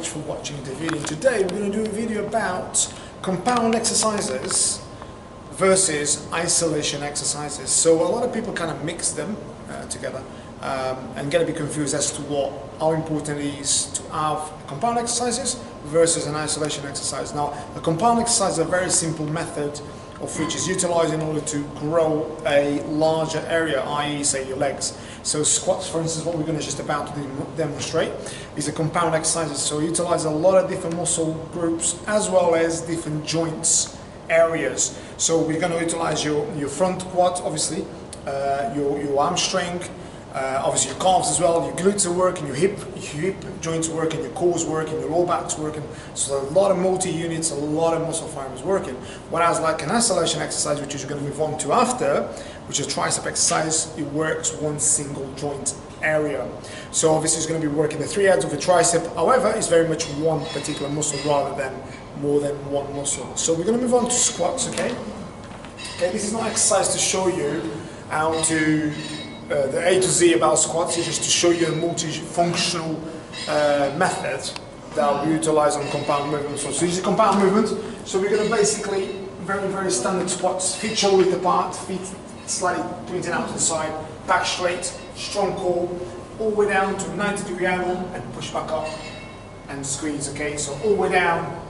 much for watching the video. Today we're going to do a video about compound exercises versus isolation exercises. So a lot of people kind of mix them together and get a bit confused as to how important it is to have compound exercises versus an isolation exercise. Now, a compound exercise is a very simple method of which is utilized in order to grow a larger area, i.e. say your legs. So squats, for instance, what we're going to just about to demonstrate is a compound exercise. So utilize a lot of different muscle groups as well as different joints areas. So we're going to utilize your front quad, obviously, your hamstring, obviously your calves as well, your glutes are working, your hip joints are working, your cores working, your lower back's working. So a lot of multi-units, a lot of muscle fibers working. Whereas like an isolation exercise, which is going to move on to after, which is a tricep exercise, it works one single joint area. So obviously it's going to be working the three heads of the tricep. However, it's very much one particular muscle rather than more than one muscle. So we're going to move on to squats, okay? Okay, this is not an exercise to show you how to the A to Z about squats. It's just to show you a multifunctional method that we utilize on compound movements. So this is a compound movement. So we're going to basically very standard squats, feet shoulder width apart, feet slightly pointing out to the side, back straight, strong core, all the way down to a 90-degree angle and push back up and squeeze. Okay, so all the way down,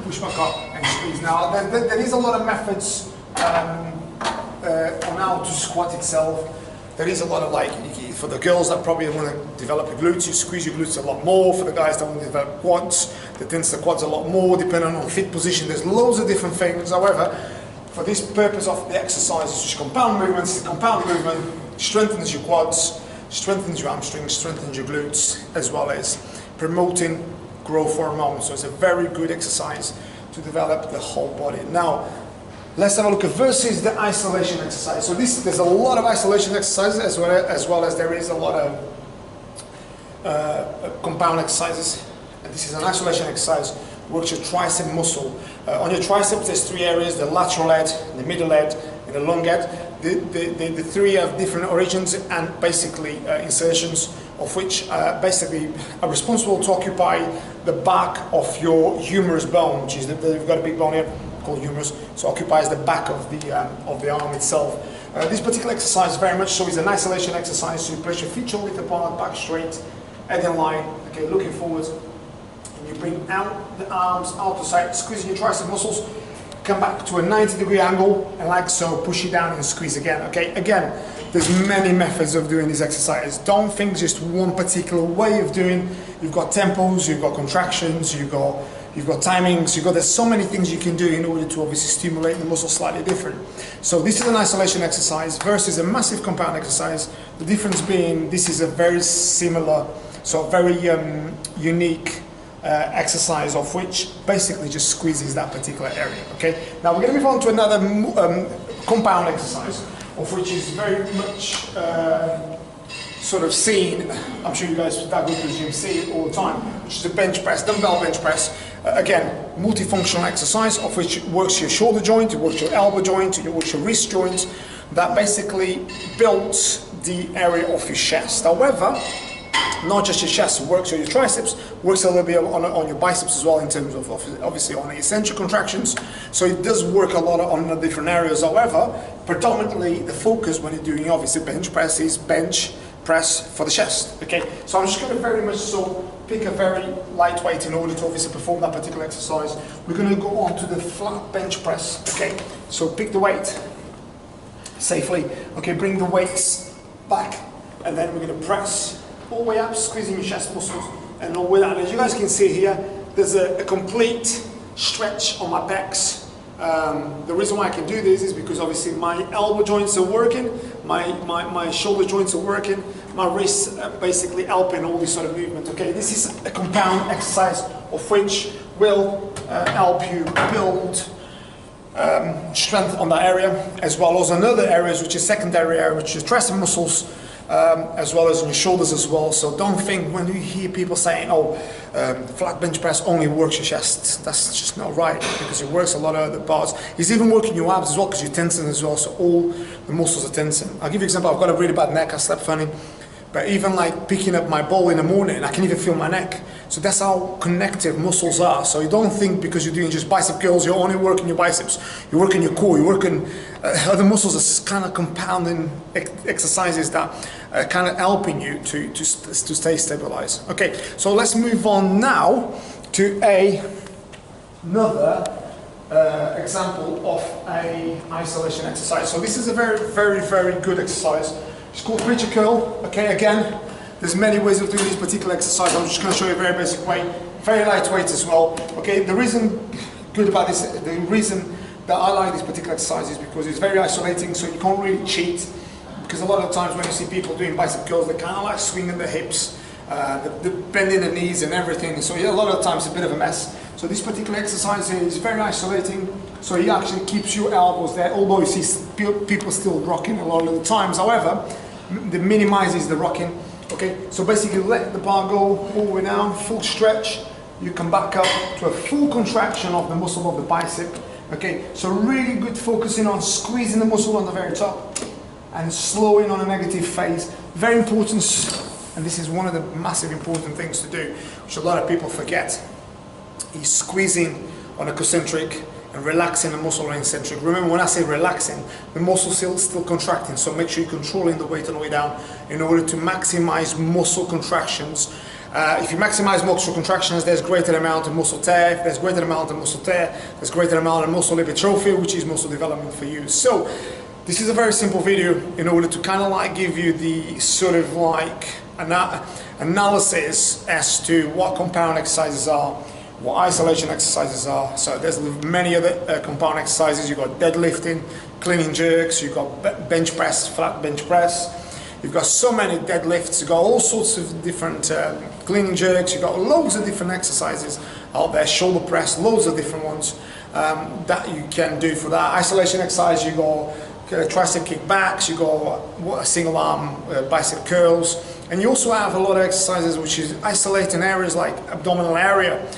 push back up and squeeze. Now there is a lot of methods on how to squat itself. There is a lot of, like, for the girls that probably want to develop your glutes, you squeeze your glutes a lot more. For the guys that want to develop quads, they tense the quads a lot more depending on fit position. There's loads of different things. However, for this purpose of the exercise, it's just compound movements. The compound movement strengthens your quads, strengthens your hamstrings, strengthens your glutes, as well as promoting growth hormones. So it's a very good exercise to develop the whole body. Now, let's have a look at versus the isolation exercise. So there's a lot of isolation exercises as well as there is a lot of compound exercises. And this is an isolation exercise, works your tricep muscle. On your triceps, there's three areas: the lateral head, the middle head, and the long head. The three have different origins and basically insertions, of which basically are responsible to occupy the back of your humerus bone, which is you've got a big bone here called humerus, so occupies the back of the arm itself. This particular exercise very much so is an isolation exercise. So you place your feet shoulder width apart, back straight, head in line, okay, looking forwards, and you bring out the arms out to side, squeezing your tricep muscles, come back to a 90-degree angle, and like so, push it down and squeeze again. Okay, again, there's many methods of doing this exercise. Don't think just one particular way of doing. You've got tempos, you've got contractions, you've got timings, there's so many things you can do in order to obviously stimulate the muscle slightly different. So this is an isolation exercise versus a massive compound exercise. The difference being this is a very similar, so very unique exercise of which basically just squeezes that particular area. Okay, now we're going to move on to another compound exercise of which is very much sort of seen. I'm sure you guys that go to the gym see it all the time, which is a bench press, dumbbell bench press. Again, multifunctional exercise of which works your shoulder joint, it works your elbow joint, it works your wrist joint. That basically builds the area of your chest. However, not just your chest, it works on your triceps, works a little bit on your biceps as well in terms of obviously on the eccentric contractions. So it does work a lot on the different areas. However, predominantly the focus when you're doing obviously bench press is bench press for the chest. Okay, so I'm just going to very much so pick a very light weight in order to obviously perform that particular exercise. We're going to go on to the flat bench press. Okay, so pick the weight safely. Okay, bring the weights back, and then we're going to press all the way up, squeezing your chest muscles, and all the way down. As you guys can see here, there's a complete stretch on my pecs. The reason why I can do this is because obviously my elbow joints are working, my shoulder joints are working, my wrists are basically helping all this sort of movement. Okay, this is a compound exercise of which will help you build strength on that area, as well as on other areas, which is secondary area, which is tricep muscles, as well as on your shoulders as well. So don't think when you hear people saying, oh, flat bench press only works your chest. That's just not right, because it works a lot of other parts. It's even working your abs as well, because you're tensing as well, so all the muscles are tensing. I'll give you an example. I've got a really bad neck, I slept funny. But even like picking up my ball in the morning, I can even feel my neck. So that's how connected muscles are. So you don't think because you're doing just bicep curls, you're only working your biceps. You're working your core, you're working other muscles. It's kind of compounding exercises that are kind of helping you to stay stabilized. Okay, so let's move on now to another example of a isolation exercise. So this is a very good exercise. It's called preacher curl. Okay, again, there's many ways of doing this particular exercise. I'm just going to show you a very basic way. Very lightweight as well. Okay, the reason good about this, the reason that I like this particular exercise is because it's very isolating, so you can't really cheat. Because a lot of times when you see people doing bicep curls, they kind of like swinging the hips, the bending the knees and everything. So yeah, a lot of times it's a bit of a mess. So this particular exercise is very isolating, so it actually keeps your elbows there, although you see people still rocking a lot of the times. However, it minimizes the rocking. Okay, so basically let the bar go all the way down, full stretch. You come back up to a full contraction of the muscle of the bicep. Okay, so really good focusing on squeezing the muscle on the very top and slowing on a negative phase. Very important, and this is one of the massive important things to do, which a lot of people forget, is squeezing on a concentric and relaxing the muscle on eccentric. Remember, when I say relaxing, the muscle still contracting, so make sure you're controlling the weight on the way down in order to maximize muscle contractions. If you maximize muscle contractions, there's greater amount of muscle tear. If there's greater amount of muscle tear, there's greater amount of muscle hypertrophy, which is muscle development for you. So this is a very simple video in order to kind of like give you the sort of like analysis as to what compound exercises are, what isolation exercises are. So there's many other compound exercises. You've got deadlifting, clean and jerks, you've got bench press, flat bench press. You've got so many deadlifts, you've got all sorts of different clean and jerks, you've got loads of different exercises out there, shoulder press, loads of different ones that you can do for that. Isolation exercise, you got tricep kickbacks, you got single arm bicep curls, and you also have a lot of exercises which is isolating areas like abdominal area,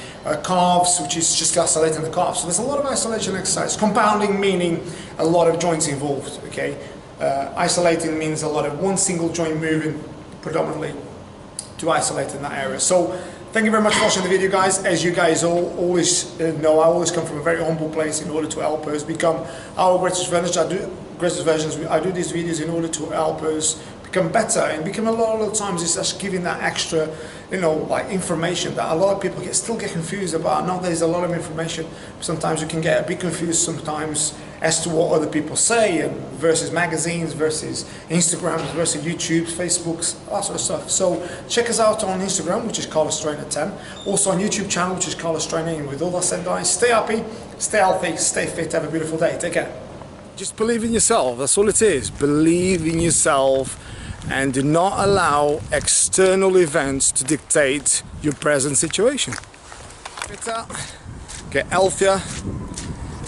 calves, which is just isolating the calves. So there's a lot of isolation exercise. Compounding meaning a lot of joints involved, okay? Isolating means a lot of one single joint moving predominantly to isolate in that area. So thank you very much for watching the video, guys. As you guys always know, I always come from a very humble place in order to help us become our greatest versions. I do these videos in order to help us become better, and become a lot of the times it's just giving that extra, you know, like information that a lot of people still get confused about. Now there's a lot of information. Sometimes you can get a bit confused sometimes as to what other people say, and versus magazines, versus Instagrams, versus YouTubes, Facebooks, all that sort of stuff. So check us out on Instagram, which is Carlos Trainer 10. Also on YouTube channel, which is Carlos Trainer. And with all that said, guys, stay happy, stay healthy, stay fit, have a beautiful day. Take care. Just believe in yourself. That's all it is. Believe in yourself. And do not allow external events to dictate your present situation. Fitter, get healthier,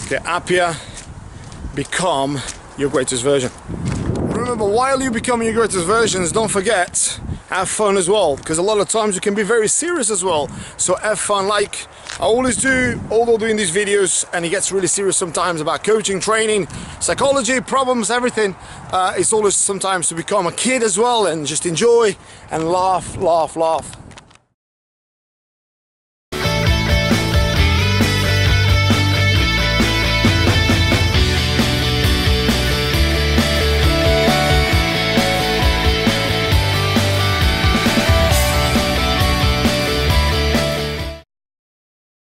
get happier, become your greatest version. Remember, while you're becoming your greatest versions, don't forget, have fun as well, because a lot of times you can be very serious as well. So have fun, like I always do, although doing these videos, and it gets really serious sometimes about coaching, training, psychology, problems, everything. It's always sometimes to become a kid as well and just enjoy and laugh.